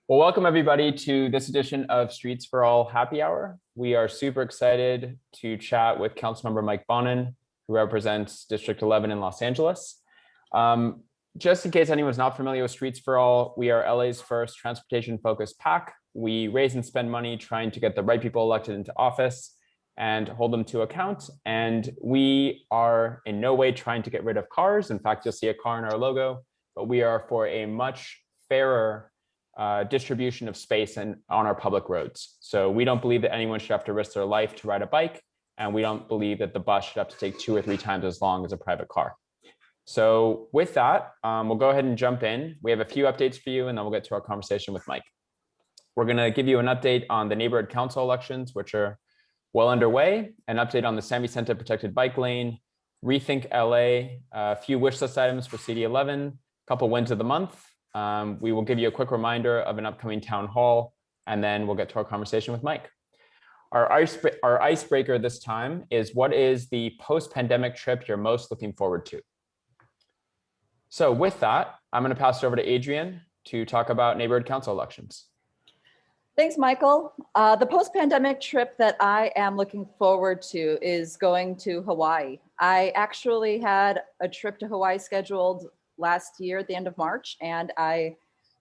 Well, welcome everybody to this edition of Streets for All Happy Hour. We are super excited to chat with Councilmember Mike Bonin, who represents District 11 in Los Angeles. Just in case anyone's not familiar with Streets for All, we are LA's first transportation-focused PAC. We raise and spend money trying to get the right people elected into office and hold them to account. And we are in no way trying to get rid of cars. In fact, you'll see a car in our logo, but we are for a much fairer distribution of space on our public roads. So we don't believe that anyone should have to risk their life to ride a bike, and we don't believe that the bus should have to take 2 or 3 times as long as a private car. So with that, we'll go ahead and jump in. We have a few updates for you, and then we'll get to our conversation with Mike. We're going to give you an update on the neighborhood council elections, which are well underway, an update on the San Vicente protected bike lane, Rethink LA, a few wish list items for CD11, a couple wins of the month. We will give you a quick reminder of an upcoming town hall, and then we'll get to our conversation with Mike. Our icebreaker this time is, what is the post-pandemic trip you're most looking forward to? So with that, I'm going to pass it over to Adrian to talk about neighborhood council elections. Thanks, Michael. The post-pandemic trip that I am looking forward to is going to Hawaii. I actually had a trip to Hawaii scheduled last year at the end of March, and I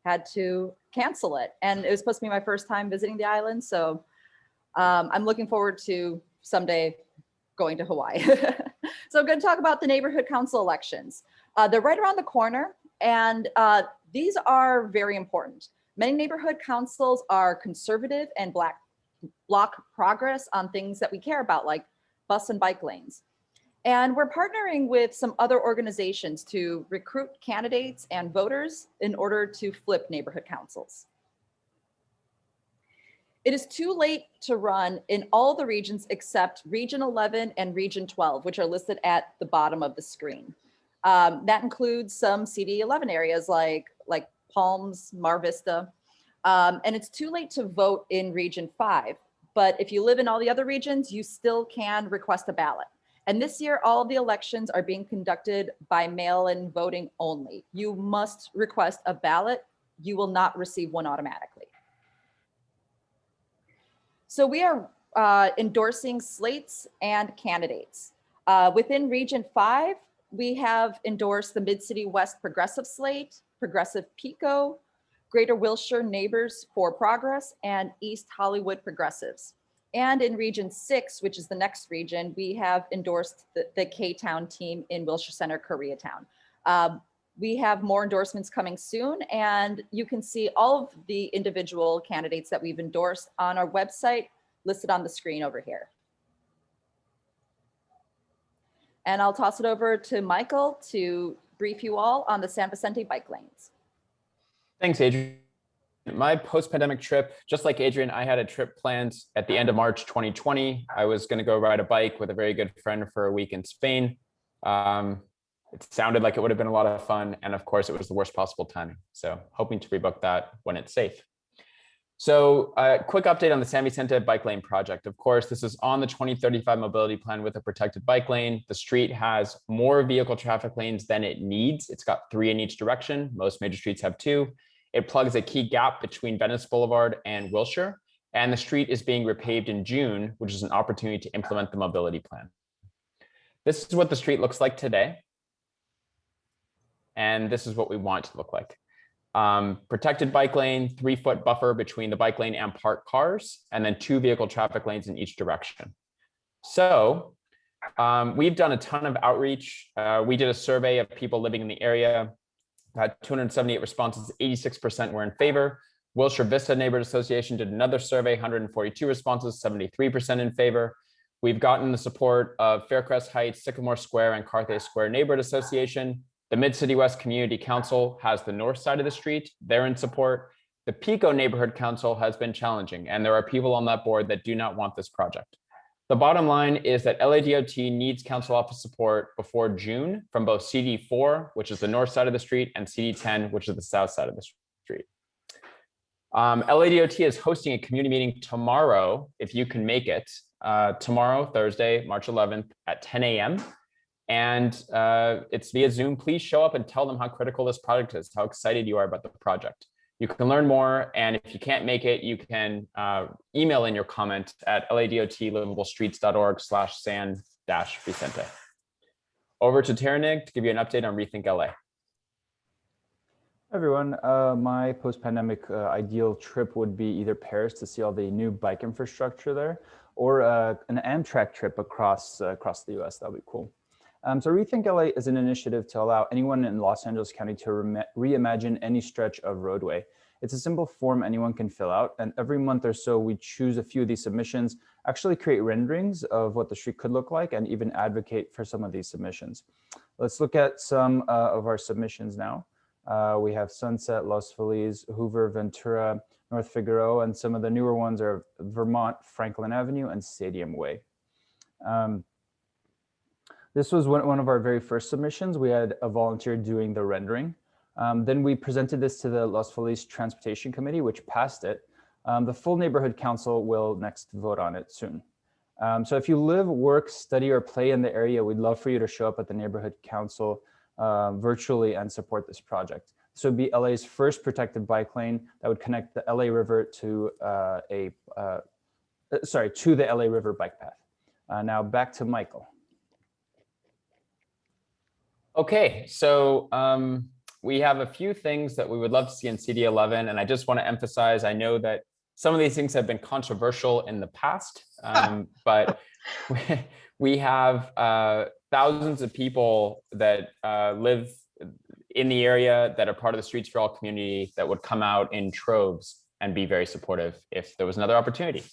had to cancel it. And it was supposed to be my first time visiting the island. So I'm looking forward to someday going to Hawaii. So I'm going to talk about the neighborhood council elections. They're right around the corner, and these are very important. Many neighborhood councils are conservative and block progress on things that we care about, like bus and bike lanes. And we're partnering with some other organizations to recruit candidates and voters in order to flip neighborhood councils. It is too late to run in all the regions except Region 11 and Region 12, which are listed at the bottom of the screen. That includes some CD11 areas like Palms, Mar Vista, and it's too late to vote in Region 5. But if you live in all the other regions, you still can request a ballot. And this year, all of the elections are being conducted by mail-in voting only. You must request a ballot. You will not receive one automatically. So we are endorsing slates and candidates. Within Region 5, we have endorsed the Mid-City West Progressive Slate, Progressive Pico, Greater Wilshire Neighbors for Progress, and East Hollywood Progressives. And in Region 6, which is the next region, we have endorsed the K-Town team in Wilshire Center, Koreatown. We have more endorsements coming soon, and you can see all of the individual candidates that we've endorsed on our website listed on the screen over here. And I'll toss it over to Michael to brief you all on the San Vicente bike lanes. Thanks, Adrian. My post-pandemic trip, just like Adrian, I had a trip planned at the end of March 2020. I was going to go ride a bike with a very good friend for a week in Spain. It sounded like it would have been a lot of fun. And of course, it was the worst possible timing. So hoping to rebook that when it's safe. So a quick update on the San Vicente bike lane project. Of course, this is on the 2035 mobility plan with a protected bike lane. The street has more vehicle traffic lanes than it needs. It's got 3 in each direction. Most major streets have 2. It plugs a key gap between Venice Boulevard and Wilshire, and the street is being repaved in June, which is an opportunity to implement the mobility plan. This is what the street looks like today, and this is what we want it to look like. Protected bike lane, 3-foot buffer between the bike lane and parked cars, and then 2 vehicle traffic lanes in each direction. So we've done a ton of outreach. We did a survey of people living in the area. Had 278 responses, 86% were in favor. Wilshire Vista Neighborhood Association did another survey, 142 responses, 73% in favor. We've gotten the support of Faircrest Heights, Sycamore Square, and Carthay Square Neighborhood Association. The Mid-City West Community Council has the north side of the street. They're in support. The Pico Neighborhood Council has been challenging, and there are people on that board that do not want this project. The bottom line is that LADOT needs council office support before June from both CD4, which is the north side of the street, and CD10, which is the south side of the street. LADOT is hosting a community meeting tomorrow, if you can make it, tomorrow, Thursday, March 11th at 10 a.m. And it's via Zoom. Please show up and tell them how critical this project is, how excited you are about the project. You can learn more, and if you can't make it, you can email in your comment at ladotlivableStreets.org/San-Vicente. Over to Taranig to give you an update on Rethink LA. Everyone, my post-pandemic ideal trip would be either Paris to see all the new bike infrastructure there, or an Amtrak trip across the US. That would be cool. So Rethink LA is an initiative to allow anyone in Los Angeles County to reimagine any stretch of roadway. It's a simple form anyone can fill out, and every month or so we choose a few of these submissions, actually create renderings of what the street could look like, and even advocate for some of these submissions. Let's look at some of our submissions now. We have Sunset, Los Feliz, Hoover, Ventura, North Figueroa, and some of the newer ones are Vermont, Franklin Avenue, and Stadium Way. This was one of our very first submissions. We had a volunteer doing the rendering. Then we presented this to the Los Feliz Transportation Committee, which passed it. The full neighborhood council will next vote on it soon. So if you live, work, study, or play in the area, we'd love for you to show up at the neighborhood council virtually and support this project. This would be LA's first protected bike lane that would connect the LA River to the LA River bike path. Now back to Michael. Okay, so we have a few things that we would love to see in CD11, and I just want to emphasize, I know that some of these things have been controversial in the past, but we have thousands of people that live in the area that are part of the Streets for All community that would come out in troves and be very supportive if there was another opportunity.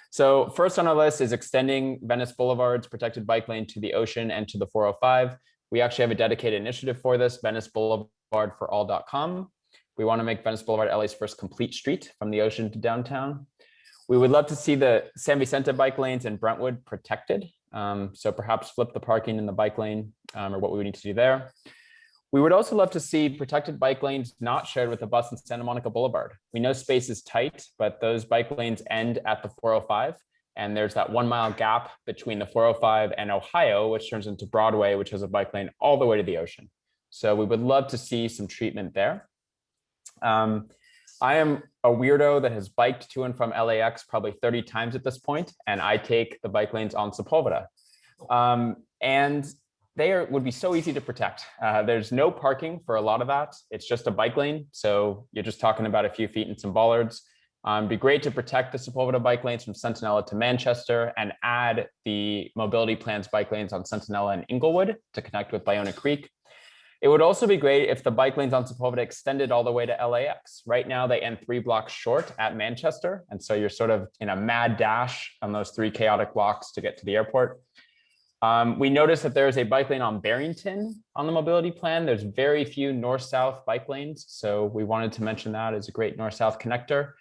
So first on our list is extending Venice Boulevard's protected bike lane to the ocean and to the 405. We actually have a dedicated initiative for this, VeniceBoulevardForAll.com. We want to make Venice Boulevard LA's first complete street from the ocean to downtown. We would love to see the San Vicente bike lanes in Brentwood protected. So perhaps flip the parking in the bike lane or what we would need to do there. We would also love to see protected bike lanes not shared with the bus in Santa Monica Boulevard. We know space is tight, but those bike lanes end at the 405. And there's that 1 mile gap between the 405 and Ohio, which turns into Broadway, which has a bike lane all the way to the ocean. So we would love to see some treatment there. I am a weirdo that has biked to and from LAX probably 30 times at this point, and I take the bike lanes on Sepulveda. And they would be so easy to protect. There's no parking for a lot of that. It's just a bike lane. So you're just talking about a few feet and some bollards. It'd be great to protect the Sepulveda bike lanes from Centinela to Manchester and add the mobility plans bike lanes on Centinela and Inglewood to connect with Ballona Creek. It would also be great if the bike lanes on Sepulveda extended all the way to LAX. Right now they end 3 blocks short at Manchester. And so you're sort of in a mad dash on those 3 chaotic blocks to get to the airport. We noticed that there is a bike lane on Barrington on the mobility plan. There's very few north-south bike lanes. So we wanted to mention that as a great north-south connector.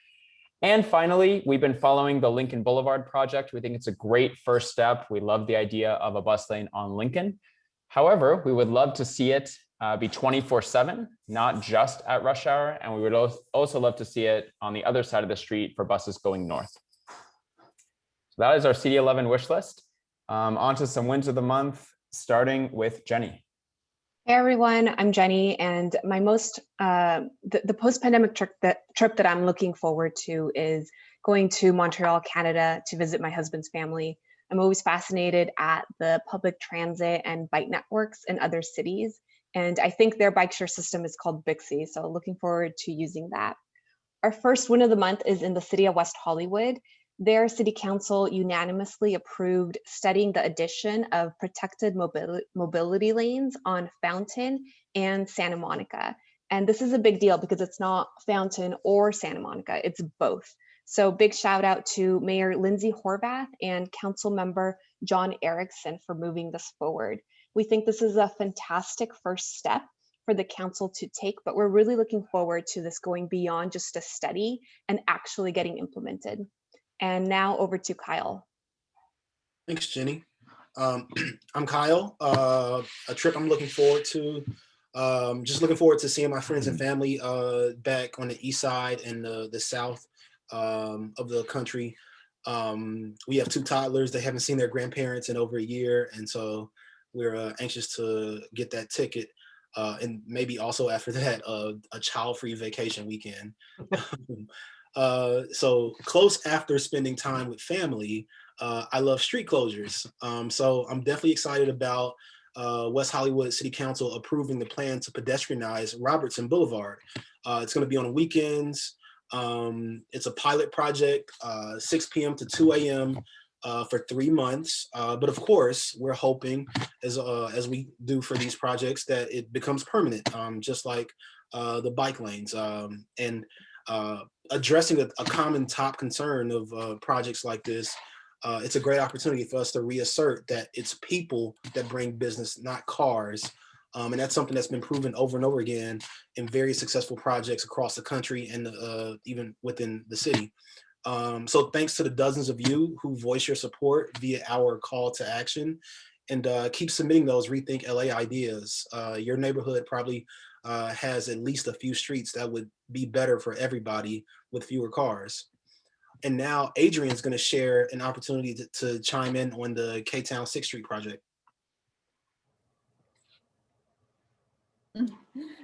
And finally, we've been following the Lincoln Boulevard project. We think it's a great first step. We love the idea of a bus lane on Lincoln. However, we would love to see it be 24/7, not just at rush hour. And we would also love to see it on the other side of the street for buses going north. So that is our CD11 wish list. On to some wins of the month, starting with Jenny. Hey everyone, I'm Jenny, and my the post-pandemic trip that I'm looking forward to is going to Montreal, Canada to visit my husband's family. I'm always fascinated at the public transit and bike networks in other cities, and I think their bike share system is called Bixi, so looking forward to using that. Our first win of the month is in the city of West Hollywood. Their city council unanimously approved studying the addition of protected mobility lanes on Fountain and Santa Monica. And this is a big deal because it's not Fountain or Santa Monica, it's both. So big shout out to Mayor Lindsay Horvath and Councilmember John Erickson for moving this forward. We think this is a fantastic first step for the council to take, but we're really looking forward to this going beyond just a study and actually getting implemented. And now over to Kyle. Thanks, Jenny. I'm Kyle. A trip I'm looking forward to. Just looking forward to seeing my friends and family back on the east side and the south of the country. We have 2 toddlers that haven't seen their grandparents in over a year, and so we're anxious to get that ticket. and maybe also after that, a child-free vacation weekend. So close after spending time with family, I love street closures. So I'm definitely excited about West Hollywood City Council approving the plan to pedestrianize Robertson Boulevard. It's going to be on the weekends. It's a pilot project, 6 p.m. to 2 a.m. For 3 months. But of course, we're hoping, as we do for these projects, that it becomes permanent, just like the bike lanes. And addressing a common top concern of projects like this, it's a great opportunity for us to reassert that it's people that bring business, not cars. And that's something that's been proven over and over again in very successful projects across the country and even within the city. So thanks to the dozens of you who voice your support via our call to action, and keep submitting those Rethink LA ideas. Your neighborhood probably has at least a few streets that would be better for everybody with fewer cars. And now Adrian's going to share an opportunity to chime in on the K-Town 6th Street project.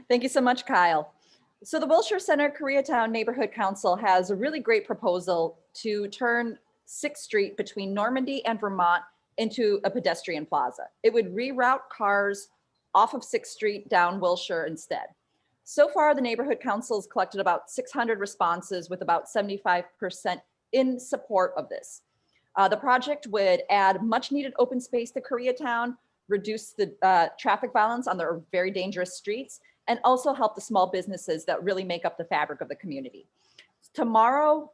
Thank you so much, Kyle. So the Wilshire Center Koreatown Neighborhood Council has a really great proposal to turn 6th Street between Normandy and Vermont into a pedestrian plaza. It would reroute cars off of 6th Street down Wilshire instead. So far, the Neighborhood Council's collected about 600 responses with about 75% in support of this. The project would add much needed open space to Koreatown, reduce the traffic violence on their very dangerous streets, and also help the small businesses that really make up the fabric of the community. Tomorrow,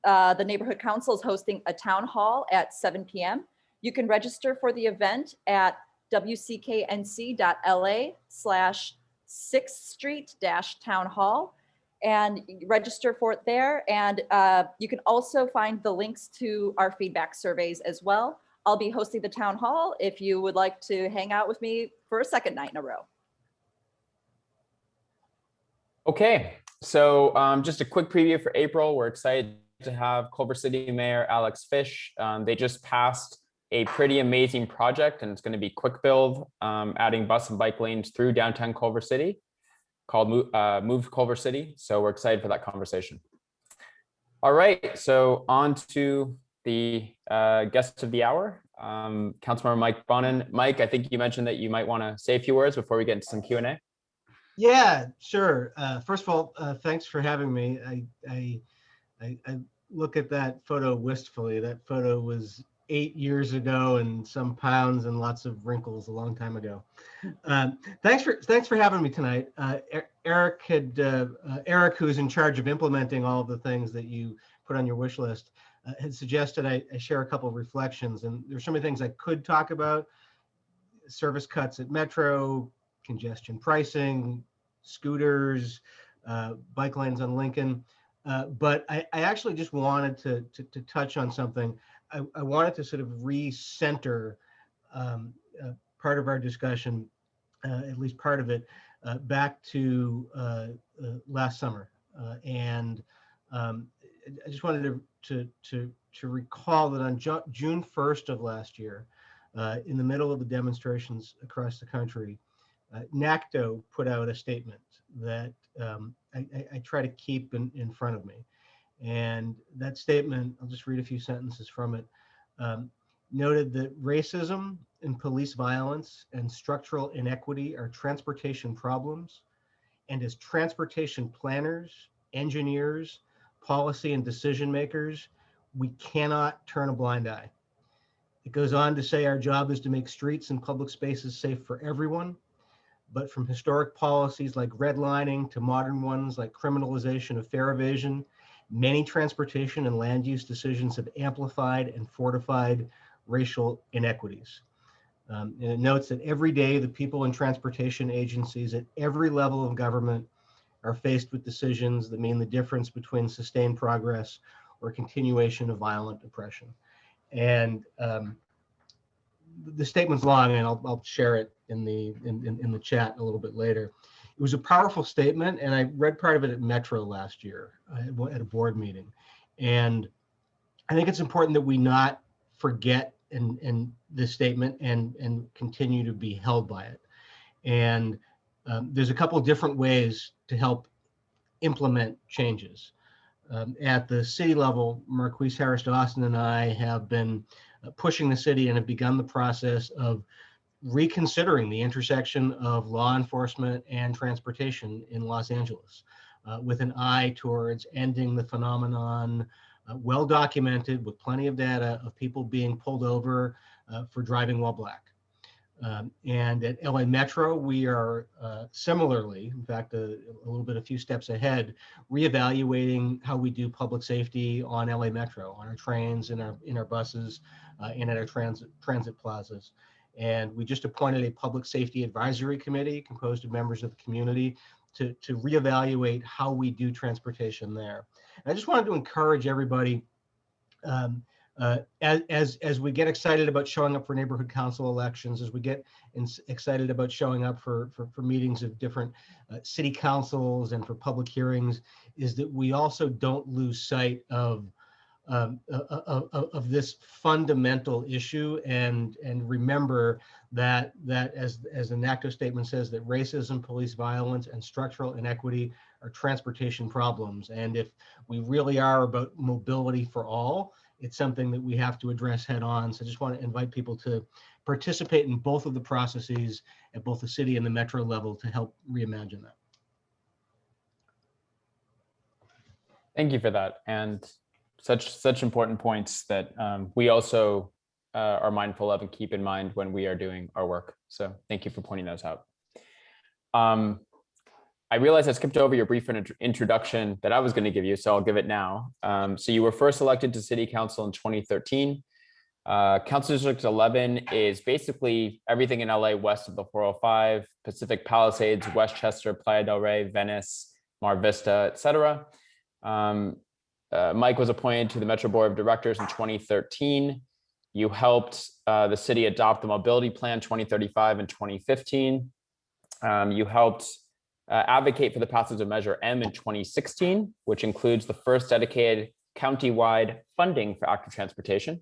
the Neighborhood Council is hosting a town hall at 7 p.m. You can register for the event at wcknc.la/6th Street-Town Hall and register for it there. And you can also find the links to our feedback surveys as well. I'll be hosting the town hall if you would like to hang out with me for a second night in a row. Okay, so just a quick preview for April. We're excited to have Culver City Mayor Alex Fish. They just passed a pretty amazing project, and it's going to be quick build, adding bus and bike lanes through downtown Culver City, called Move Culver City. So we're excited for that conversation. All right, so on to the guest of the hour, Councilmember Mike Bonin. Mike, I think you mentioned that you might want to say a few words before we get into some Q&A. Yeah, sure. First of all, thanks for having me. I look at that photo wistfully. That photo was 8 years ago and some pounds and lots of wrinkles a long time ago. Thanks for having me tonight. Eric, who's in charge of implementing all of the things that you put on your wish list, had suggested I share a couple of reflections. And there's so many things I could talk about: service cuts at Metro, congestion pricing, scooters, bike lanes on Lincoln. But I actually just wanted to touch on something. I wanted to sort of recenter part of our discussion, at least part of it, back to last summer. And I just wanted to recall that on June 1st of last year, in the middle of the demonstrations across the country, NACTO put out a statement that I try to keep in front of me. And that statement, I'll just read a few sentences from it, noted that racism and police violence and structural inequity are transportation problems. And as transportation planners, engineers, policy and decision makers, we cannot turn a blind eye. It goes on to say our job is to make streets and public spaces safe for everyone. But from historic policies like redlining to modern ones like criminalization of fare evasion, many transportation and land use decisions have amplified and fortified racial inequities. And it notes that every day the people in transportation agencies at every level of government are faced with decisions that mean the difference between sustained progress or continuation of violent oppression. And the statement's long, and I'll share it in the chat a little bit later. It was a powerful statement, and I read part of it at Metro last year at a board meeting. And I think it's important that we not forget this statement and continue to be held by it. And There's a couple of different ways to help implement changes. At the city level, Marquise Harris Dawson and I have been pushing the city and have begun the process of reconsidering the intersection of law enforcement and transportation in Los Angeles, with an eye towards ending the phenomenon, well documented with plenty of data, of people being pulled over for driving while black. And at LA Metro, we are similarly, in fact, a few steps ahead, reevaluating how we do public safety on LA Metro, on our trains, in our buses, and at our transit plazas. And we just appointed a public safety advisory committee composed of members of the community to reevaluate how we do transportation there. And I just wanted to encourage everybody, as we get excited about showing up for neighborhood council elections, as we get excited about showing up for meetings of different city councils and for public hearings, is that we also don't lose sight of this fundamental issue, and remember that as the NACTO statement says, that racism, police violence, and structural inequity are transportation problems. And if we really are about mobility for all, it's something that we have to address head on. So I just want to invite people to participate in both of the processes at both the city and the metro level to help reimagine that. Thank you for that. And such important points that we also are mindful of and keep in mind when we are doing our work. So thank you for pointing those out. I realized I skipped over your brief introduction that I was going to give you, so I'll give it now. So you were first elected to City Council in 2013. Council District 11 is basically everything in LA west of the 405, Pacific Palisades, Westchester, Playa del Rey, Venice, Mar Vista, etc. Mike was appointed to the Metro Board of Directors in 2013. You helped the city adopt the Mobility Plan 2035 in 2015. You helped advocate for the passage of Measure M in 2016, which includes the first dedicated county-wide funding for active transportation.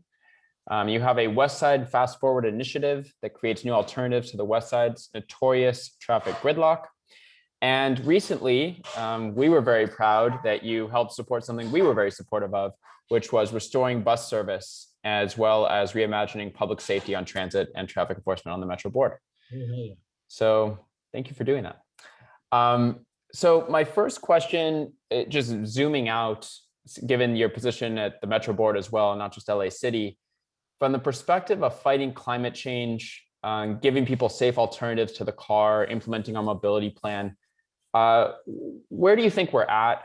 You have a West Side Fast Forward initiative that creates new alternatives to the West Side's notorious traffic gridlock. And recently, we were very proud that you helped support something we were very supportive of, which was restoring bus service, as well as reimagining public safety on transit and traffic enforcement on the Metro Board. Mm-hmm. So thank you for doing that. So my first question, just zooming out, given your position at the Metro Board as well, not just LA City, from the perspective of fighting climate change, giving people safe alternatives to the car, implementing our mobility plan, where do you think we're at?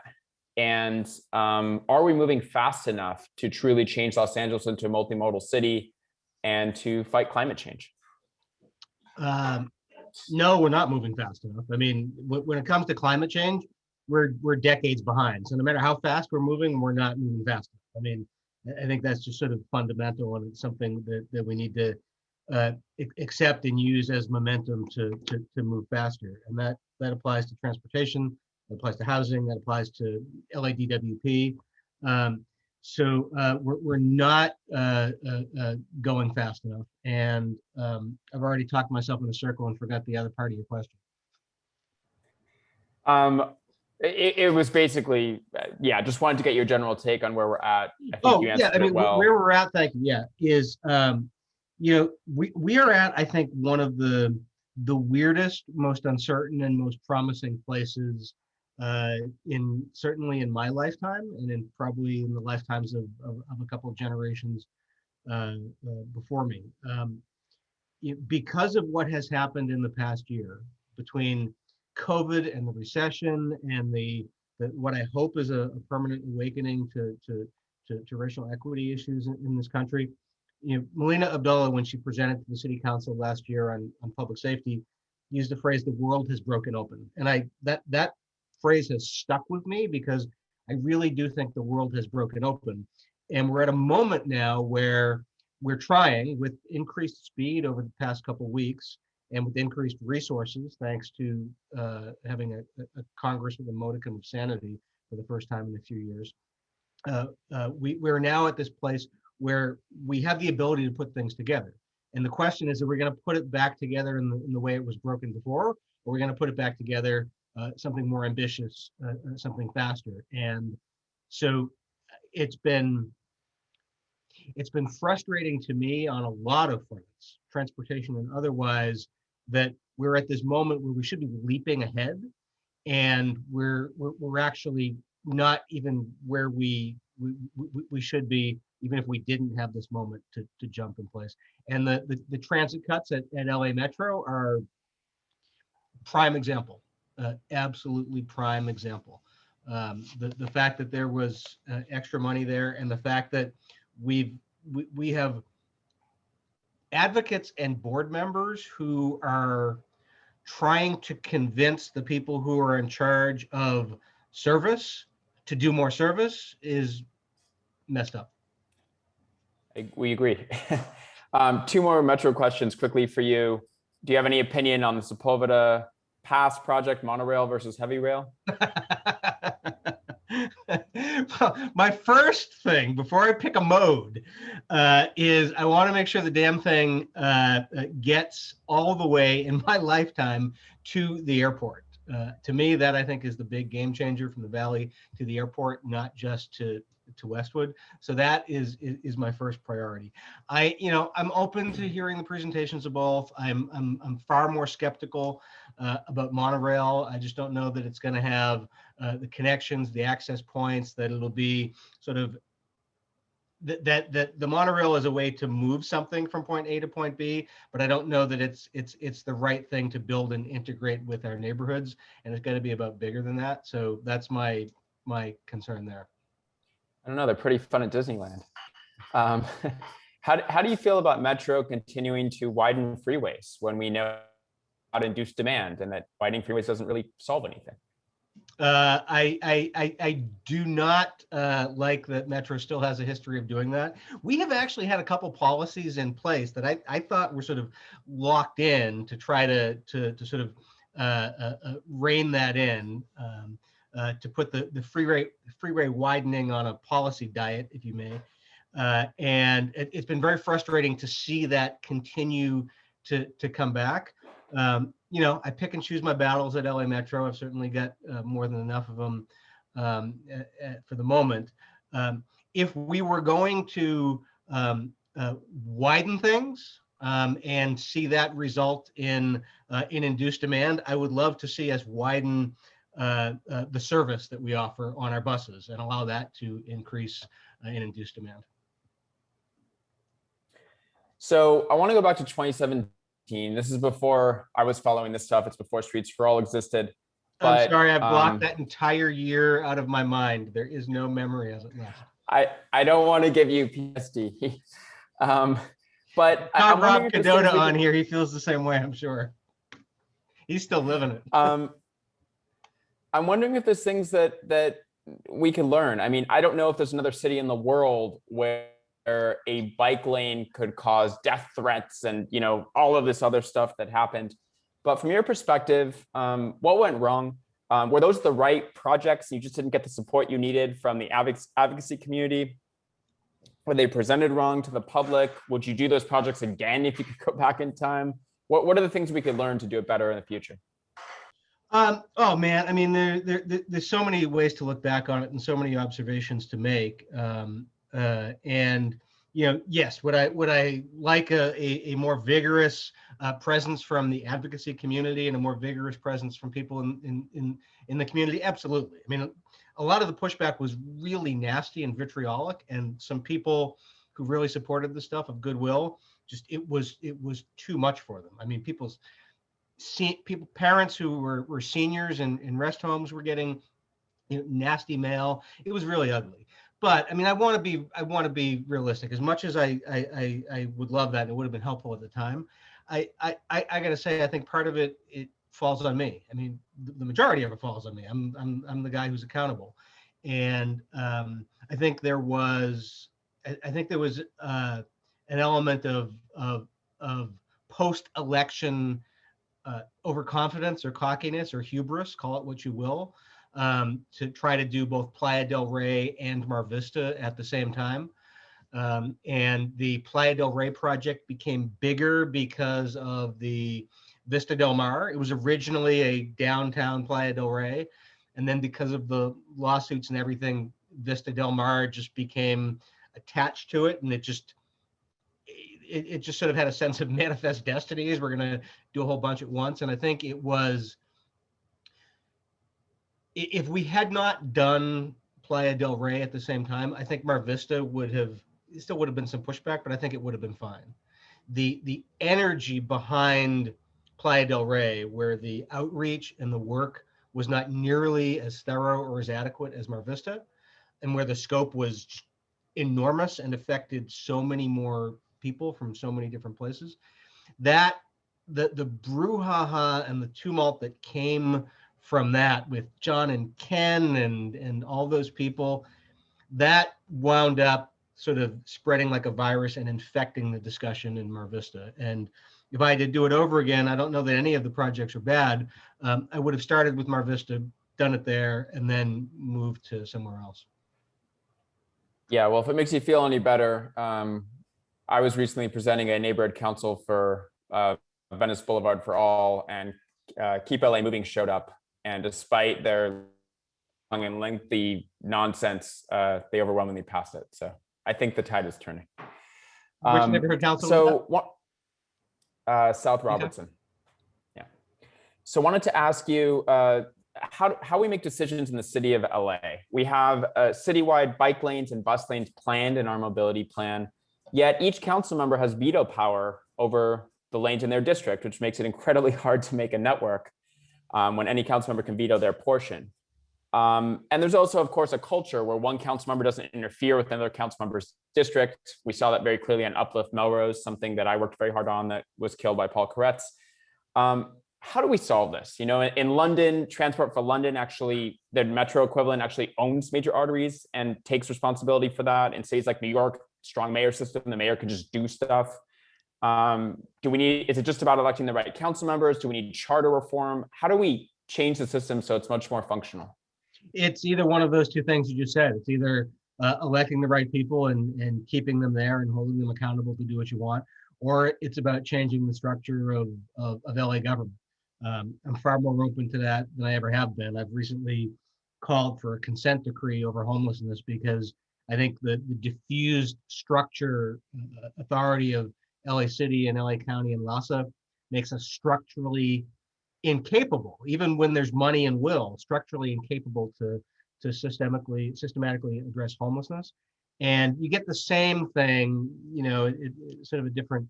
And are we moving fast enough to truly change Los Angeles into a multimodal city and to fight climate change? No, we're not moving fast enough. I mean, when it comes to climate change, we're decades behind. So no matter how fast we're moving, we're not moving fast enough. I mean, I think that's just sort of fundamental, and it's something that we need to accept and use as momentum to move faster. And that applies to transportation, that applies to housing, that applies to LADWP. So we're not going fast enough. And I've already talked myself in a circle and forgot the other part of your question. It was basically, yeah, just wanted to get your general take on where we're at. I think you answered it well. Where we're at, thank you, yeah, is, we are at, I think, one of the weirdest, most uncertain, and most promising places certainly in my lifetime, and probably in the lifetimes of a couple of generations before me. Because of what has happened in the past year, between COVID and the recession and the what I hope is a permanent awakening to racial equity issues in this country. Melina Abdullah, when she presented to the city council last year on public safety, used the phrase, "the world has broken open." And that phrase has stuck with me, because I really do think the world has broken open. And we're at a moment now where we're trying, with increased speed over the past couple of weeks, and with increased resources, thanks to having a Congress with a modicum of sanity for the first time in a few years, we're now at this place where we have the ability to put things together. And the question is, are we going to put it back together in the way it was broken before, or we're going to put it back together, something more ambitious, something faster. And so it's been frustrating to me on a lot of fronts, transportation and otherwise, that we're at this moment where we should be leaping ahead, and we're actually not even where we should be, even if we didn't have this moment to jump in place. And the transit cuts at LA Metro are prime example, absolutely prime example. The fact that there was extra money there, and the fact that we have advocates and board members who are trying to convince the people who are in charge of service to do more service is messed up. We agree. Two more Metro questions quickly for you. Do you have any opinion on the Sepulveda Pass project, monorail versus heavy rail? Well, my first thing before I pick a mode is I want to make sure the damn thing gets all the way in my lifetime to the airport. To me, that I think is the big game changer, from the valley to the airport, not just to Westwood. So that is my first priority. I'm open to hearing the presentations of both. I'm far more skeptical about monorail. I just don't know that it's going to have the connections, the access points, that it'll be sort of that the monorail is a way to move something from point A to point B, but I don't know that it's the right thing to build and integrate with our neighborhoods, and it's going to be about bigger than that. So that's my concern there. I don't know, they're pretty fun at Disneyland. How do you feel about Metro continuing to widen freeways when we know how to induce demand, and that widening freeways doesn't really solve anything? I do not like that Metro still has a history of doing that. We have actually had a couple policies in place that I thought were sort of locked in to try to sort of rein that in, to put the freeway widening on a policy diet, if you may. And it's been very frustrating to see that continue to come back. I pick and choose my battles at LA Metro. I've certainly got more than enough of them for the moment. If we were going to widen things and see that result in induced demand, I would love to see us widen the service that we offer on our buses and allow that to increase in induced demand. So I want to go back to 2017. This is before I was following this stuff. It's before Streets for All existed. But, I'm sorry, I blocked that entire year out of my mind. There is no memory of it left. I don't want to give you PSD. But Got Rob Cadota on here. He feels the same way, I'm sure. He's still living it. I'm wondering if there's things that we can learn. I mean, I don't know if there's another city in the world where a bike lane could cause death threats and all of this other stuff that happened. But from your perspective, what went wrong? Were those the right projects? You just didn't get the support you needed from the advocacy community? Were they presented wrong to the public? Would you do those projects again if you could go back in time? What are the things we could learn to do it better in the future? Oh man, I mean, there's so many ways to look back on it and so many observations to make. And yes, would I like a more vigorous presence from the advocacy community and a more vigorous presence from people in the community? Absolutely. I mean, a lot of the pushback was really nasty and vitriolic, and some people who really supported the stuff of goodwill, just it was too much for them. I mean, parents who were seniors in rest homes were getting nasty mail. It was really ugly. But I mean, I want to be realistic. As much as I would love that, and it would have been helpful at the time, I got to say, I think part of it falls on me. I mean, the majority of it falls on me. I'm the guy who's accountable, and I think there was an element of post-election overconfidence or cockiness or hubris, call it what you will, to try to do both Playa del Rey and Mar Vista at the same time. And the Playa del Rey project became bigger because of the Vista Del Mar. It was originally a downtown Playa del Rey. And then because of the lawsuits and everything, Vista Del Mar just became attached to it. And it just sort of had a sense of manifest destinies. We're going to do a whole bunch at once. And I think it was, if we had not done Playa del Rey at the same time, I think Mar Vista still would have been some pushback, but I think it would have been fine. The energy behind Playa del Rey, where the outreach and the work was not nearly as thorough or as adequate as Mar Vista, and where the scope was enormous and affected so many more people from so many different places, that the brouhaha and the tumult that came from that with John and Ken and all those people, that wound up sort of spreading like a virus and infecting the discussion in Mar Vista. And if I had to do it over again, I don't know that any of the projects are bad. I would have started with Mar Vista, done it there, and then moved to somewhere else. Yeah, well, if it makes you feel any better, I was recently presenting a neighborhood council for Venice Boulevard for All, and Keep LA Moving showed up. And despite their long and lengthy nonsense, they overwhelmingly passed it. So I think the tide is turning. Which neighborhood council? So South Robertson. Yeah. So wanted to ask you how we make decisions in the city of LA. We have citywide bike lanes and bus lanes planned in our mobility plan, yet each council member has veto power over the lanes in their district, which makes it incredibly hard to make a network when any council member can veto their portion. And there's also, of course, a culture where one council member doesn't interfere with another council member's district. We saw that very clearly on Uplift Melrose, something that I worked very hard on that was killed by Paul Koretz. How do we solve this? You know, in London, Transport for London actually, their metro equivalent actually owns major arteries and takes responsibility for that. In cities like New York, strong mayor system, the mayor can just do stuff. Is it just about electing the right council members? Do we need charter reform? How do we change the system so it's much more functional? It's either one of those two things you just said. It's either electing the right people and keeping them there and holding them accountable to do what you want, or it's about changing the structure of LA government. I'm far more open to that than I ever have been. I've recently called for a consent decree over homelessness because I think the diffused structure authority of LA City and LA County and LASA makes us structurally incapable, even when there's money and will, structurally incapable to systematically address homelessness. And you get the same thing, you know, it's sort of a different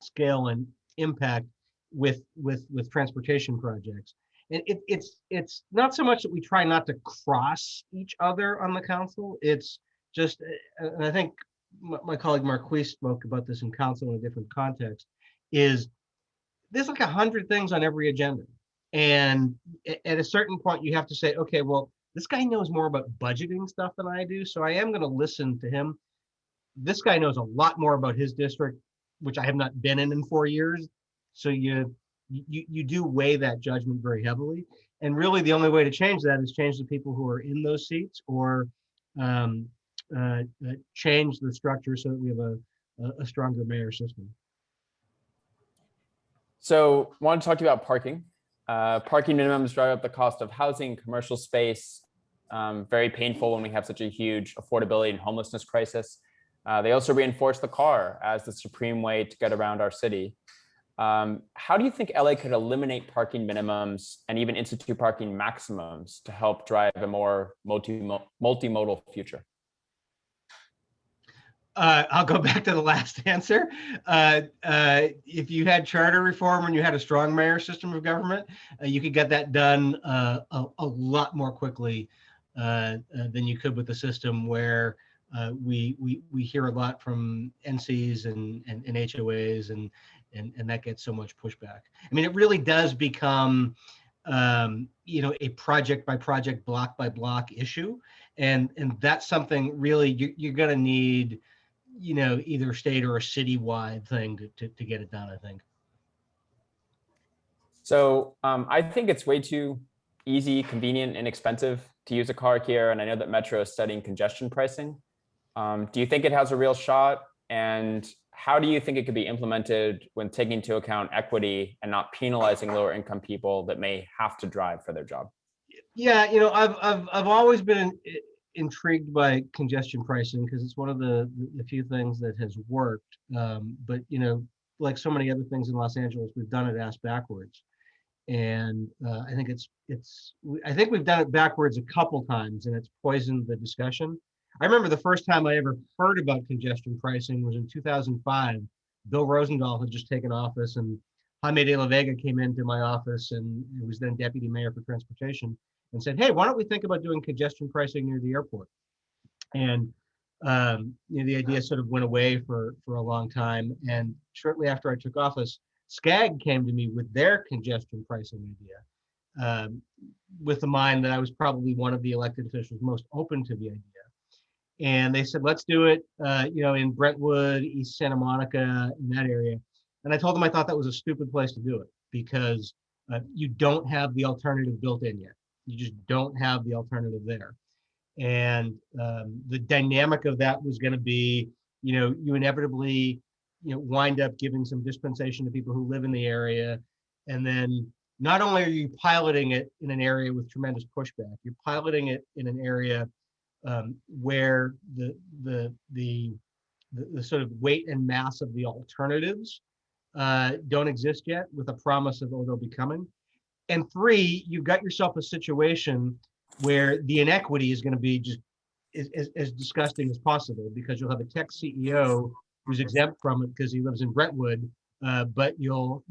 scale and impact with transportation projects. And it's not so much that we try not to cross each other on the council. It's just, and I think my colleague Marquis spoke about this in council in a different context, is there's like 100 things on every agenda. And at a certain point, you have to say, okay, well, this guy knows more about budgeting stuff than I do, so I am going to listen to him. This guy knows a lot more about his district, which I have not been in 4 years. So you do weigh that judgment very heavily. And really the only way to change that is change the people who are in those seats, or change the structure so that we have a stronger mayor system. So I want to talk to you about parking. Parking minimums drive up the cost of housing, commercial space. Very painful when we have such a huge affordability and homelessness crisis. They also reinforce the car as the supreme way to get around our city. How do you think LA could eliminate parking minimums and even institute parking maximums to help drive a more multimodal future? I'll go back to the last answer. If you had charter reform and you had a strong mayor system of government, you could get that done a lot more quickly than you could with the system where we hear a lot from NCs and HOAs and that gets so much pushback. I mean, it really does become you know, a project by project, block by block issue, and that's something really you're going to need, you know, either state or a citywide thing to get it done, I think. So I think it's way too easy, convenient, and inexpensive to use a car here. And I know that Metro is studying congestion pricing. Do you think it has a real shot? And how do you think it could be implemented when taking into account equity and not penalizing lower income people that may have to drive for their job? Yeah, I've always been intrigued by congestion pricing because it's one of the few things that has worked. But like so many other things in Los Angeles, we've done it ass backwards, and I think I think we've done it backwards a couple times, and it's poisoned the discussion. I remember the first time I ever heard about congestion pricing was in 2005. Bill Rosendahl had just taken office, and Jaime de la Vega came into my office, and he was then deputy mayor for transportation, and said, "Hey, why don't we think about doing congestion pricing near the airport?" And the idea sort of went away for a long time. And shortly after I took office, SCAG came to me with their congestion pricing idea, with the mind that I was probably one of the elected officials most open to the idea. And they said, let's do it, in Brentwood, East Santa Monica, in that area. And I told them I thought that was a stupid place to do it because you don't have the alternative built in yet. You just don't have the alternative there. And the dynamic of that was going to be, you inevitably, wind up giving some dispensation to people who live in the area. And then not only are you piloting it in an area with tremendous pushback, you're piloting it in an area where the sort of weight and mass of the alternatives don't exist yet, with a promise of, oh, they'll be coming. And three, you've got yourself a situation where the inequity is going to be just as disgusting as possible, because you'll have a tech CEO who's exempt from it because he lives in Brentwood, but you'll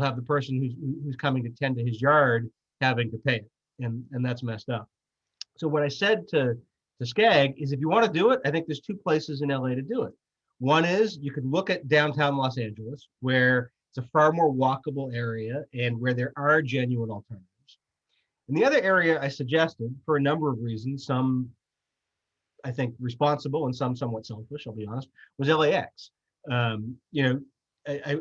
have the person who's coming to tend to his yard having to pay it, and that's messed up. So what I said to SCAG is, if you want to do it, I think there's two places in LA to do it. One is you could look at downtown Los Angeles, where it's a far more walkable area and where there are genuine alternatives. And the other area I suggested, for a number of reasons, some I think responsible and some somewhat selfish, I'll be honest, was LAX. I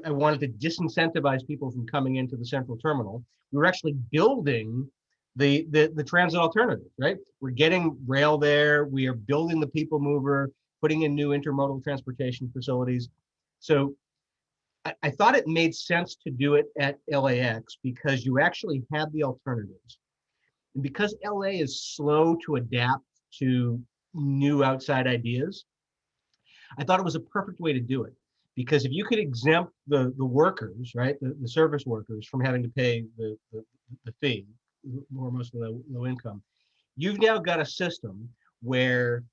wanted to disincentivize people from coming into the central terminal. We were actually building the transit alternative, right? We're getting rail there. We are building the people mover, putting in new intermodal transportation facilities. So I thought it made sense to do it at LAX because you actually have the alternatives. And because LA is slow to adapt to new outside ideas, I thought it was a perfect way to do it. Because if you could exempt the workers, right, the service workers from having to pay the fee, or most of the low income, you've now got a system where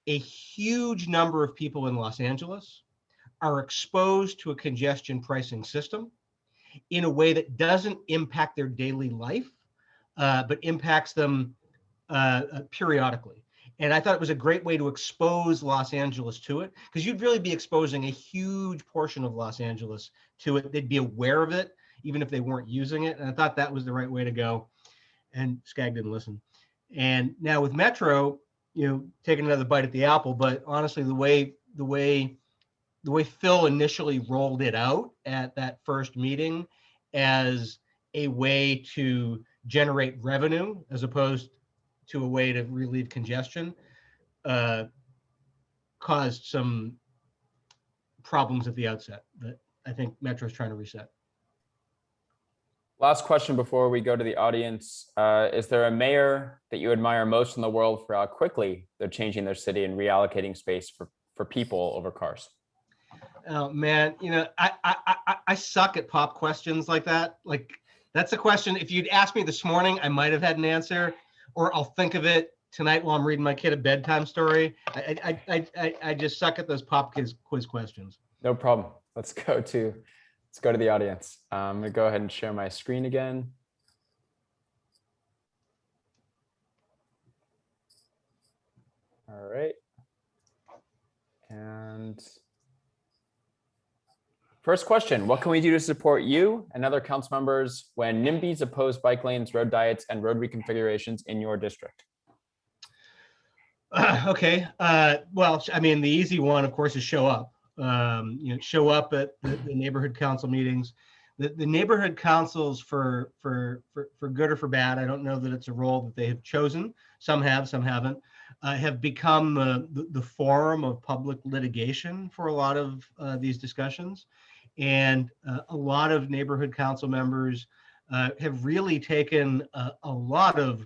a huge number of people in Los Angeles are exposed to a congestion pricing system in a way that doesn't impact their daily life, but impacts them periodically. And I thought it was a great way to expose Los Angeles to it, because you'd really be exposing a huge portion of Los Angeles to it. They'd be aware of it, even if they weren't using it. And I thought that was the right way to go. And SCAG didn't listen. And now with Metro, taking another bite at the apple, but honestly, the way Phil initially rolled it out at that first meeting as a way to generate revenue as opposed to a way to relieve congestion, caused some problems at the outset that I think Metro's trying to reset. Last question before we go to the audience. Is there a mayor that you admire most in the world for how quickly they're changing their city and reallocating space for people over cars? Oh man, I suck at pop questions like that. Like, that's a question, if you'd asked me this morning, I might have had an answer, or I'll think of it tonight while I'm reading my kid a bedtime story. I just suck at those pop quiz questions. No problem. Let's go to the audience. I'm gonna go ahead and share my screen again. All right. And first question, what can we do to support you and other council members when NIMBYs oppose bike lanes, road diets, and road reconfigurations in your district? Okay. Well, I mean, the easy one, of course, is show up. Show up at the neighborhood council meetings. The neighborhood councils, for good or for bad, I don't know that it's a role that they have chosen. Some have, some haven't. have become the forum of public litigation for a lot of these discussions. And a lot of neighborhood council members have really taken a lot of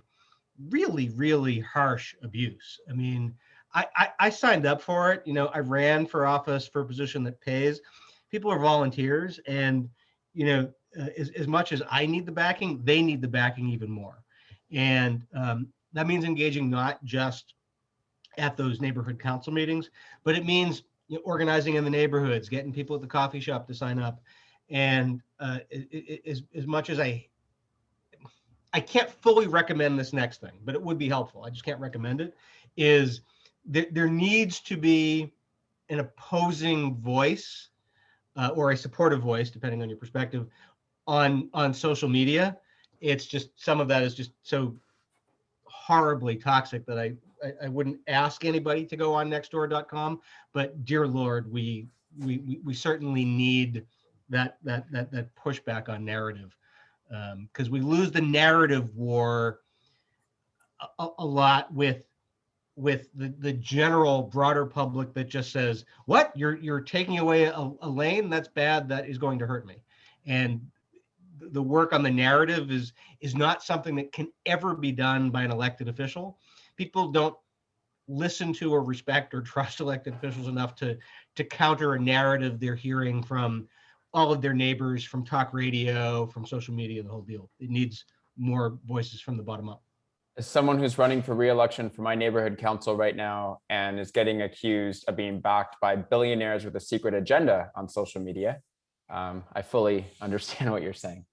really, really harsh abuse. I mean, I signed up for it. You know, I ran for office for a position that pays. People are volunteers, and you know, as much as I need the backing, they need the backing even more. And that means engaging not just at those neighborhood council meetings, but it means, you know, organizing in the neighborhoods, getting people at the coffee shop to sign up. And as much as I can't fully recommend this next thing, but it would be helpful, I just can't recommend it, is there needs to be an opposing voice or a supportive voice, depending on your perspective, on social media. It's just, some of that is just so horribly toxic that I wouldn't ask anybody to go on nextdoor.com, but dear Lord, we certainly need that pushback on narrative, because we lose the narrative war a lot with the general broader public that just says, what, you're taking away a lane? That's bad. That is going to hurt me. And the work on the narrative is not something that can ever be done by an elected official. People don't listen to or respect or trust elected officials enough to counter a narrative they're hearing from all of their neighbors, from talk radio, from social media, the whole deal. It needs more voices from the bottom up. As someone who's running for re-election for my neighborhood council right now and is getting accused of being backed by billionaires with a secret agenda on social media, I fully understand what you're saying.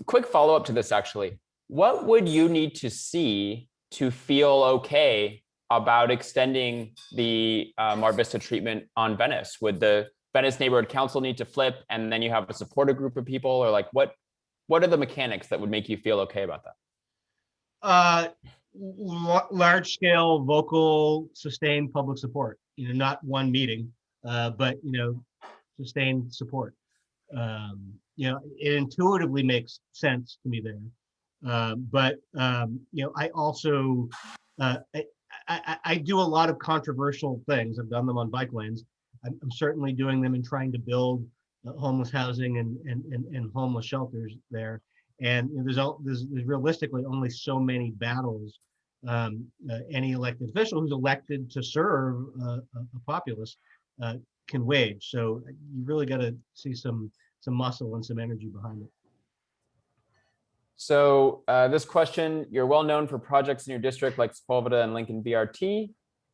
Quick follow-up to this, actually. What would you need to see to feel okay about extending the Mar Vista treatment on Venice? Would the Venice Neighborhood Council need to flip, and then you have a supportive group of people? Or like, what are the mechanics that would make you feel okay about that? Large scale, vocal, sustained public support. You know, not one meeting, but you know, sustained support. You know, it intuitively makes sense to me there. But you know, I also I do a lot of controversial things. I've done them on bike lanes. I'm certainly doing them in trying to build homeless housing and homeless shelters there. And you know, there's realistically only so many battles any elected official who's elected to serve a populace can wage. So you really got to see some muscle and some energy behind it. So this question, you're well known for projects in your district like Sepulveda and Lincoln BRT,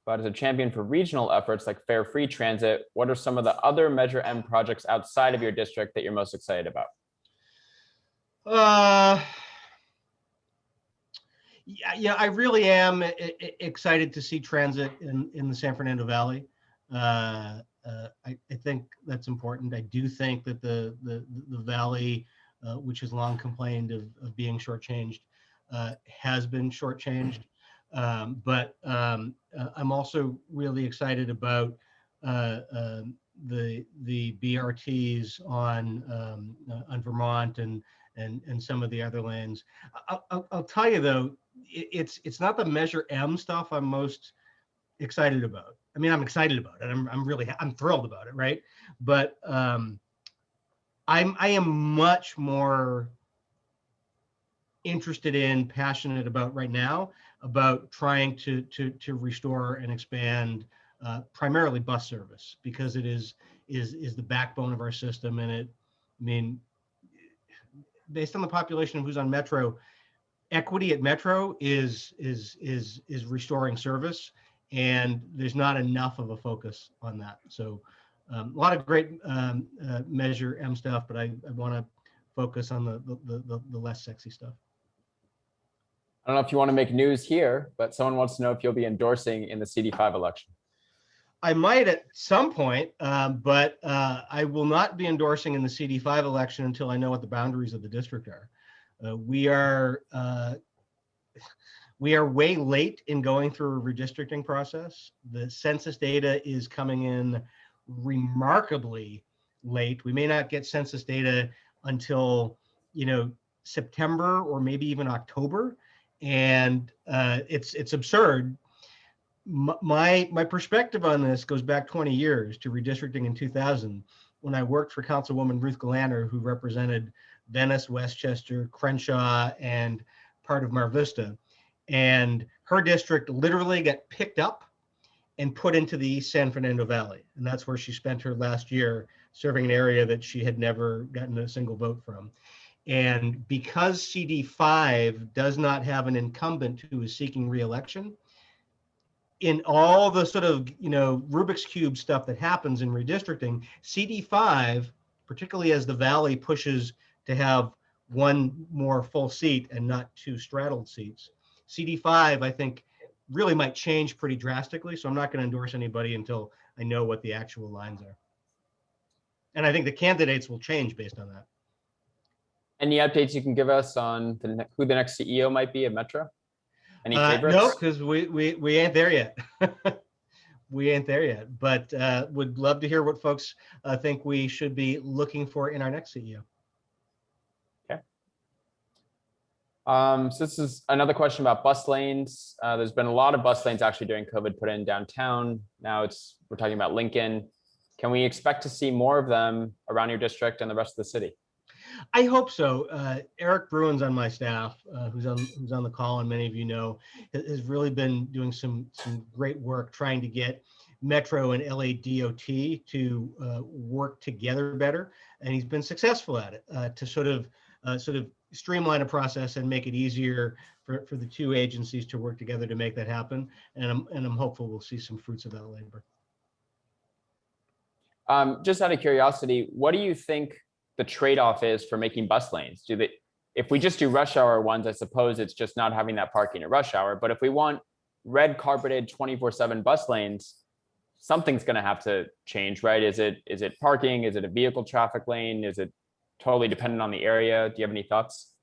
but as a champion for regional efforts like Fair Free Transit, what are some of the other Measure M projects outside of your district that you're most excited about? Yeah, I really am excited to see transit in the San Fernando Valley. I think that's important. I do think that the valley, which has long complained of being shortchanged, has been shortchanged. But I'm also really excited about the BRTs on Vermont and some of the other lanes. I'll tell you though, it's not the Measure M stuff I'm most excited about. I mean, I'm excited about it. I'm thrilled about it, right? But I am much more interested in, passionate about right now about trying to restore and expand primarily bus service, because it is the backbone of our system. And it, I mean, based on the population of who's on Metro, equity at Metro is restoring service, and there's not enough of a focus on that. So a lot of great Measure M stuff, but I want to focus on the less sexy stuff. I don't know if you want to make news here, but someone wants to know if you'll be endorsing in the CD5 election. I might at some point, but I will not be endorsing in the CD5 election until I know what the boundaries of the district are. We are way late in going through a redistricting process. The census data is coming in remarkably late. We may not get census data until, you know, September or maybe even October. and it's absurd. My perspective on this goes back 20 years to redistricting in 2000, when I worked for Councilwoman Ruth Galander, who represented Venice, Westchester, Crenshaw, and part of Mar Vista. And her district literally got picked up and put into the East San Fernando Valley. And that's where she spent her last year, serving an area that she had never gotten a single vote from. And because CD5 does not have an incumbent who is seeking re-election, in all the sort of, Rubik's Cube stuff that happens in redistricting, CD5, particularly as the Valley pushes to have one more full seat and not two straddled seats, CD5, I think, really might change pretty drastically. So I'm not going to endorse anybody until I know what the actual lines are. And I think the candidates will change based on that. Any updates you can give us on who the next CEO might be at Metro? Any favorites? No, because we ain't there yet. We ain't there yet, but would love to hear what folks think we should be looking for in our next CEO. Okay. So this is another question about bus lanes. There's been a lot of bus lanes actually during COVID put in downtown. Now we're talking about Lincoln. Can we expect to see more of them around your district and the rest of the city? I hope so. Eric Bruin's on my staff, who's on the call, and many of you know, has really been doing some great work trying to get Metro and LADOT to work together better, and he's been successful at it to sort of streamline a process and make it easier for the two agencies to work together to make that happen. And I'm hopeful we'll see some fruits of that labor. Just out of curiosity, what do you think the trade-off is for making bus lanes? If we just do rush hour ones, I suppose it's just not having that parking at rush hour. But if we want red carpeted 24/7 bus lanes, something's going to have to change, right? Is it parking? Is it a vehicle traffic lane? Is it totally dependent on the area? Do you have any thoughts?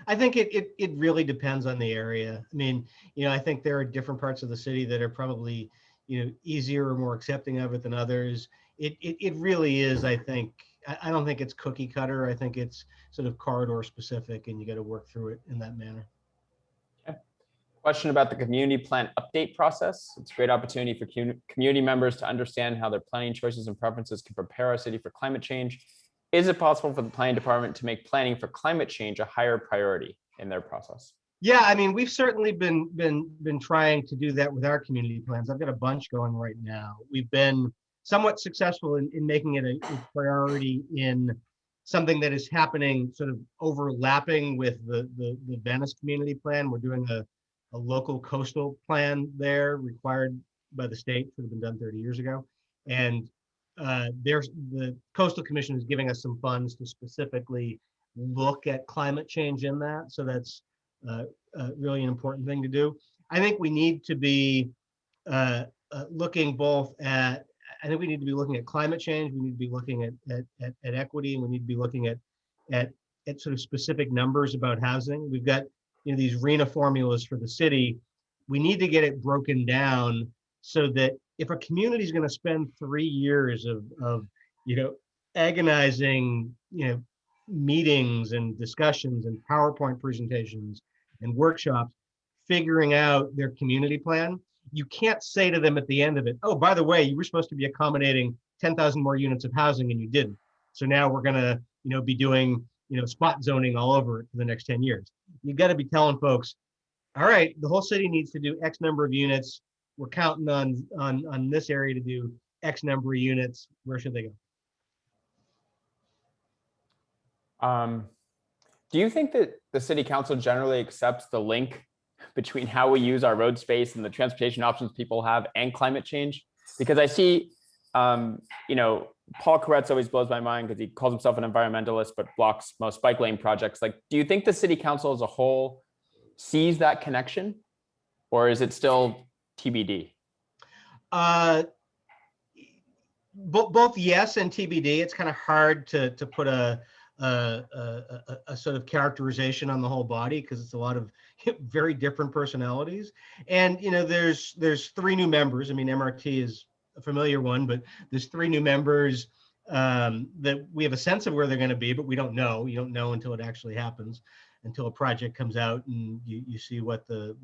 I think it really depends on the area. I mean, I think there are different parts of the city that are probably, easier or more accepting of it than others. It really is, I think. I don't think it's cookie cutter. I think it's sort of corridor specific, and you got to work through it in that manner. Okay. Question about the community plan update process. It's a great opportunity for community members to understand how their planning choices and preferences can prepare our city for climate change. Is it possible for the planning department to make planning for climate change a higher priority in their process? Yeah, I mean, we've certainly been trying to do that with our community plans. I've got a bunch going right now. We've been somewhat successful in making it a priority in something that is happening sort of overlapping with the Venice community plan. We're doing a local coastal plan there required by the state, should have been done 30 years ago. And the Coastal Commission is giving us some funds to specifically look at climate change in that. So that's really an important thing to do. I think we need to be looking both at, I think we need to be looking at climate change. We need to be looking at equity, and we need to be looking at sort of specific numbers about housing. We've got these RENA formulas for the city. We need to get it broken down so that if a community is going to spend 3 years of agonizing meetings and discussions and PowerPoint presentations and workshops figuring out their community plan, you can't say to them at the end of it, oh, by the way, you were supposed to be accommodating 10,000 more units of housing and you didn't. So now we're going to, be doing, spot zoning all over it for the next 10 years. You got to be telling folks, all right, the whole city needs to do X number of units. We're counting on this area to do X number of units. Where should they go? Do you think that the city council generally accepts the link between how we use our road space and the transportation options people have and climate change? Because I see, Paul Koretz always blows my mind because he calls himself an environmentalist, but blocks most bike lane projects. Like, do you think the city council as a whole sees that connection, or is it still TBD? Both yes and TBD. It's kind of hard to put a sort of characterization on the whole body because it's a lot of very different personalities. And there's 3 new members. I mean, MRT is a familiar one, but there's 3 new members that we have a sense of where they're going to be, but we don't know. You don't know until it actually happens. until a project comes out and you see what the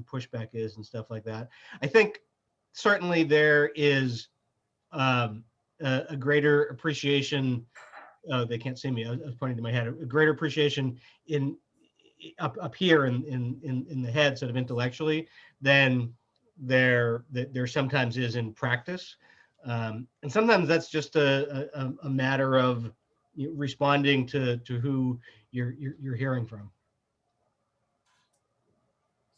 pushback is and stuff like that. I think certainly there is a greater appreciation. Oh, they can't see me. I was pointing to my head. A greater appreciation in up here in the head, sort of intellectually, than there sometimes is in practice. And sometimes that's just a matter of responding to who you're hearing from.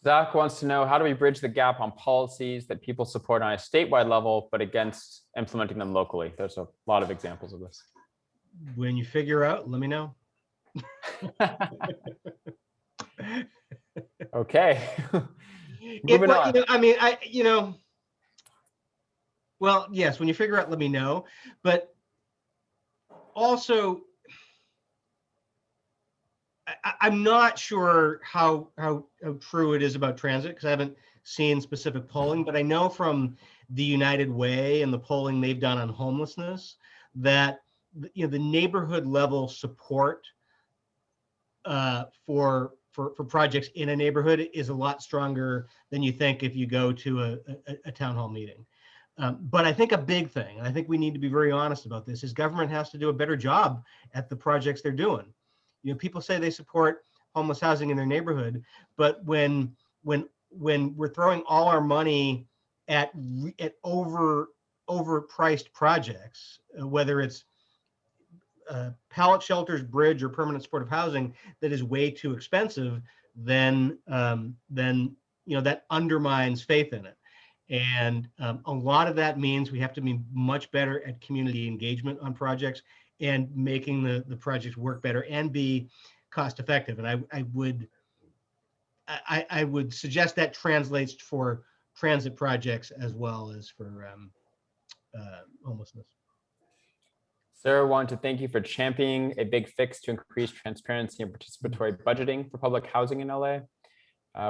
Zach wants to know, how do we bridge the gap on policies that people support on a statewide level, but against implementing them locally? There's a lot of examples of this. When you figure out, let me know. Okay. Moving on. Well, yes, when you figure out, let me know. But also, I'm not sure how true it is about transit, because I haven't seen specific polling, but I know from the United Way and the polling they've done on homelessness that the neighborhood level support for projects in a neighborhood is a lot stronger than you think if you go to a town hall meeting. But I think a big thing, and I think we need to be very honest about this, is government has to do a better job at the projects they're doing. People say they support homeless housing in their neighborhood, but when we're throwing all our money at overpriced projects, whether it's pallet shelters, bridge, or permanent supportive housing that is way too expensive, then that undermines faith in it. And a lot of that means we have to be much better at community engagement on projects and making the projects work better and be cost effective. And I would suggest that translates for transit projects as well as for homelessness. Sarah wanted to thank you for championing a big fix to increase transparency and participatory budgeting for public housing in LA.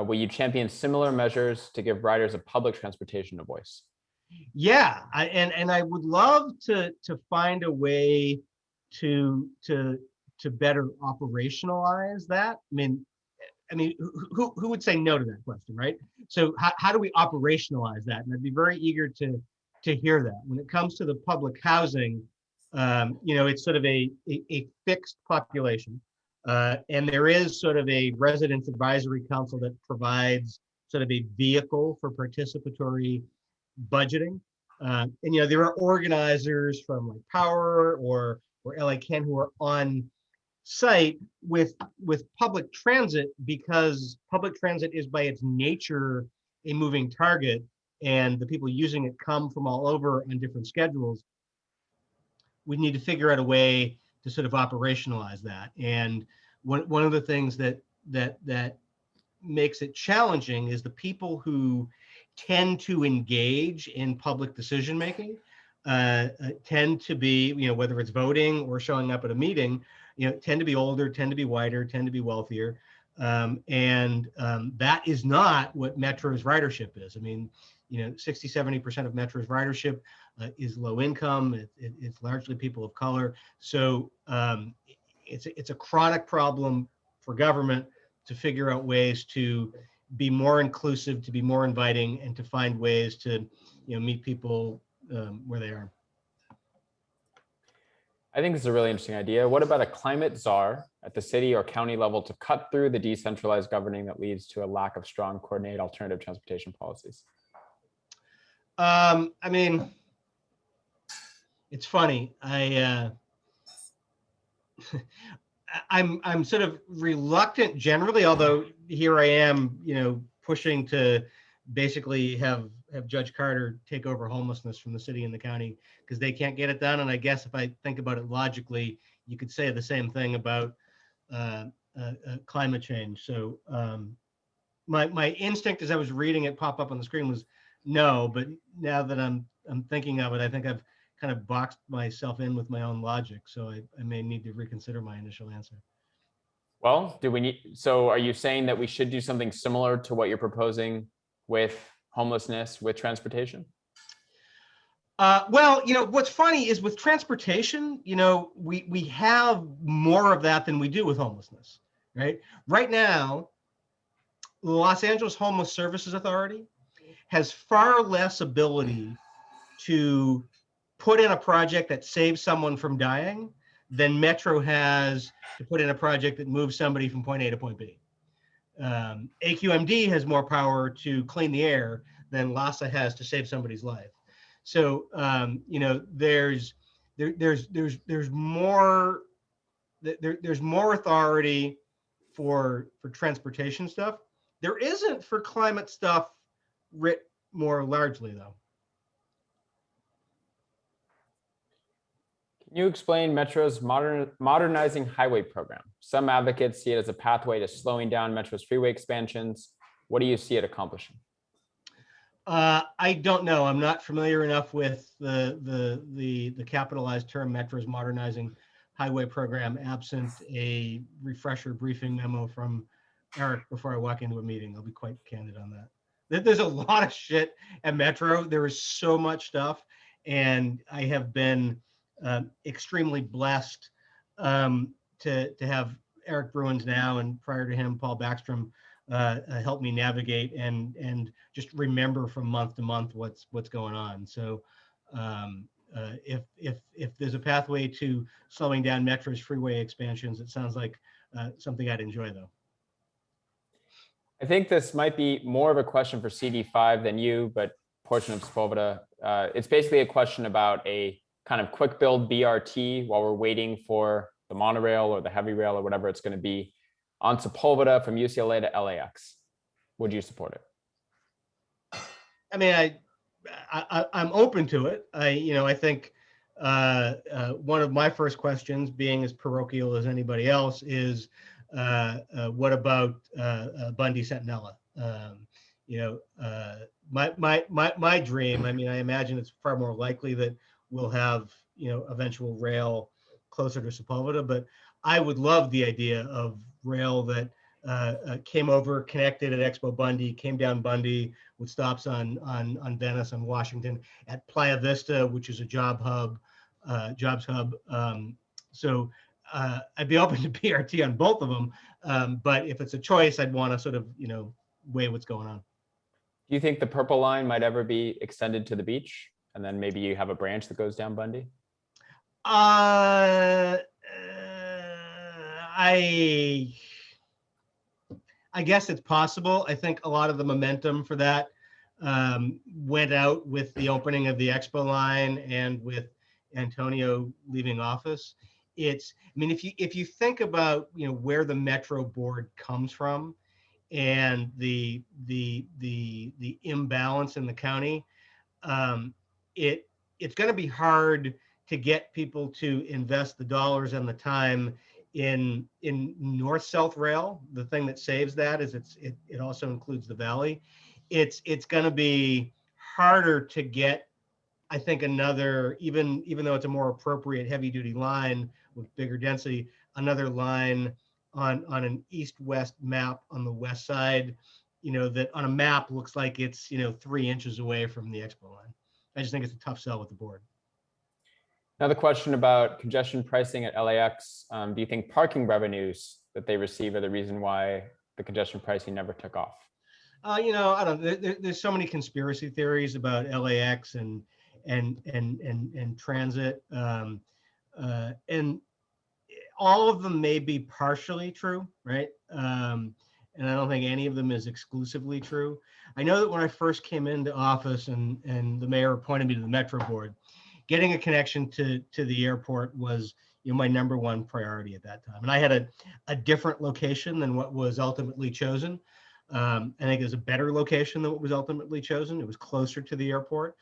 Will you champion similar measures to give riders of public transportation a voice? Yeah, and I would love to find a way to better operationalize that. I mean, who would say no to that question, right? So how do we operationalize that? And I'd be very eager to hear that. When it comes to the public housing, it's sort of a fixed population. And there is sort of a residents advisory council that provides sort of a vehicle for participatory budgeting. And there are organizers from like Power or LA Ken who are on site with public transit, because public transit is by its nature a moving target, and the people using it come from all over on different schedules. We need to figure out a way to sort of operationalize that. And one of the things that makes it challenging is the people who tend to engage in public decision making tend to be, whether it's voting or showing up at a meeting, tend to be older, tend to be whiter, tend to be wealthier. And that is not what Metro's ridership is. 60-70% of Metro's ridership is low income. It's largely people of color. So it's a chronic problem for government to figure out ways to be more inclusive, to be more inviting, and to find ways to meet people where they are. I think this is a really interesting idea. What about a climate czar at the city or county level to cut through the decentralized governing that leads to a lack of strong coordinated alternative transportation policies? It's funny. I'm sort of reluctant generally, although here I am, pushing to basically have Judge Carter take over homelessness from the city and the county because they can't get it done. And I guess if I think about it logically, you could say the same thing about climate change. So my instinct as I was reading it pop up on the screen was no, but now that I'm thinking of it, I think I've kind of boxed myself in with my own logic. So I may need to reconsider my initial answer. Well, so are you saying that we should do something similar to what you're proposing with homelessness, with transportation? Well, what's funny is with transportation, we have more of that than we do with homelessness. right? Right now, the Los Angeles Homeless Services Authority has far less ability to put in a project that saves someone from dying than Metro has to put in a project that moves somebody from point A to point B. AQMD has more power to clean the air than LASA has to save somebody's life. So you know, there's more authority for transportation stuff. There isn't for climate stuff writ more largely though. Can you explain Metro's modernizing highway program? Some advocates see it as a pathway to slowing down Metro's freeway expansions. What do you see it accomplishing? I don't know. I'm not familiar enough with the capitalized term Metro's modernizing highway program, absent a refresher briefing memo from Eric before I walk into a meeting. I'll be quite candid on that. There's a lot of shit at Metro. There is so much stuff, and I have been extremely blessed to have Eric Bruins now, and prior to him, Paul Backstrom, help me navigate and just remember from month to month what's going on. So if there's a pathway to slowing down Metro's freeway expansions, it sounds like something I'd enjoy though. I think this might be more of a question for CD5 than you, but portion of Sepulveda. It's basically a question about a kind of quick build BRT while we're waiting for the monorail or the heavy rail or whatever it's going to be on Sepulveda from UCLA to LAX. Would you support it? I mean, I'm open to it. I think one of my first questions, being as parochial as anybody else, is what about Bundy Centinela? My dream. I mean, I imagine it's far more likely that we'll have eventual rail closer to Sepulveda, but I would love the idea of rail that came over, connected at Expo Bundy, came down Bundy with stops on Venice, on Washington, at Playa Vista, which is a jobs hub. So I'd be open to BRT on both of them, but if it's a choice, I'd want to sort of weigh what's going on. Do you think the Purple Line might ever be extended to the beach, and then maybe you have a branch that goes down Bundy? I guess it's possible. I think a lot of the momentum for that went out with the opening of the Expo Line and with Antonio leaving office. I mean, if you think about where the Metro board comes from and the imbalance in the county, it's going to be hard to get people to invest the dollars and the time in north-south rail. The thing that saves that is it also includes the valley. It's going to be harder to get, I think, another, even though it's a more appropriate heavy-duty line with bigger density, another line on an east-west map on the west side, that on a map looks like it's 3 inches away from the Expo Line. I just think it's a tough sell with the board. Another question about congestion pricing at LAX. Do you think parking revenues that they receive are the reason why the congestion pricing never took off? I don't. There's so many conspiracy theories about LAX and transit, and all of them may be partially true, right? And I don't think any of them is exclusively true. I know that when I first came into office and the mayor appointed me to the Metro board, getting a connection to the airport was my number one priority at that time. And I had a different location than what was ultimately chosen. I think it was a better location than what was ultimately chosen. It was closer to the airport.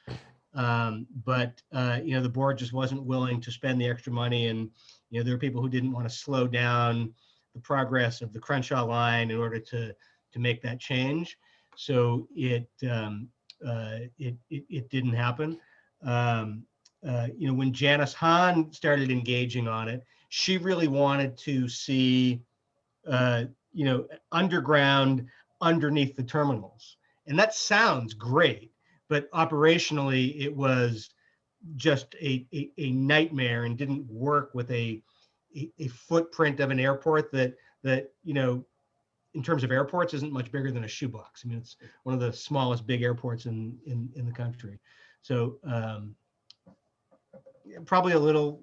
But the board just wasn't willing to spend the extra money. And there were people who didn't want to slow down the progress of the Crenshaw line in order to make that change. So it didn't happen. When Janice Hahn started engaging on it, she really wanted to see, underground underneath the terminals. And that sounds great, but operationally it was just a nightmare and didn't work with a footprint of an airport that that, you know, in terms of airports, isn't much bigger than a shoebox. I mean, it's one of the smallest big airports in the country. So probably a little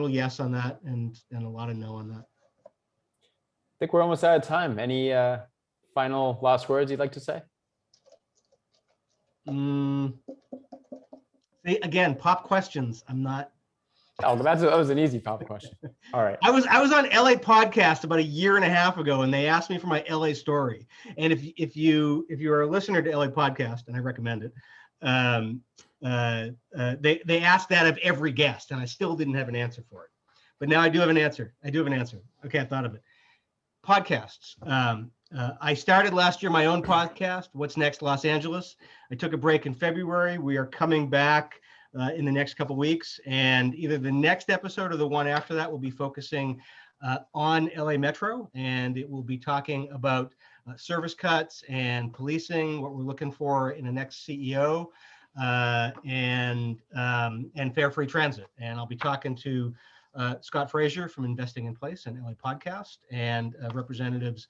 yes on that, and a lot of no on that. I think we're almost out of time. Any final last words you'd like to say? See, again, pop questions. I'm not. Oh, that was an easy pop question. All right. I was on LA podcast about a year and a half ago, and they asked me for my LA story. And if you are a listener to LA podcast, and I recommend it, they asked that of every guest, and I still didn't have an answer for it. But now I do have an answer. Okay, I thought of it. Podcasts. I started last year my own podcast, What's Next Los Angeles. I took a break in February. We are coming back in the next couple of weeks, and either the next episode or the one after that will be focusing on LA Metro, and it will be talking about service cuts and policing, what we're looking for in the next CEO, and fare free transit. And I'll be talking to Scott Frazier from Investing in Place and LA Podcast, and representatives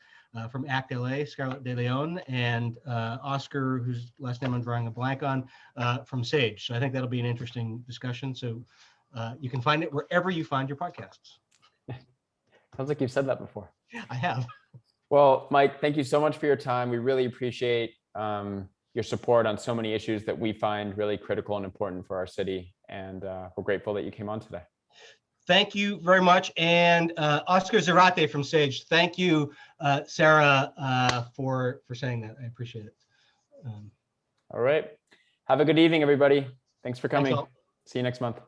from ACT LA, Scarlett De Leon, and Oscar, whose last name I'm drawing a blank on, from Sage. So I think that'll be an interesting discussion. So you can find it wherever you find your podcasts. Sounds like you've said that before. I have. Well, Mike, thank you so much for your time. We really appreciate your support on so many issues that we find really critical and important for our city. And we're grateful that you came on today. Thank you very much. And Oscar Zarate from Sage. Thank you, Sarah, for saying that. I appreciate it. All right. Have a good evening, everybody. Thanks for coming. Thanks all. See you next month.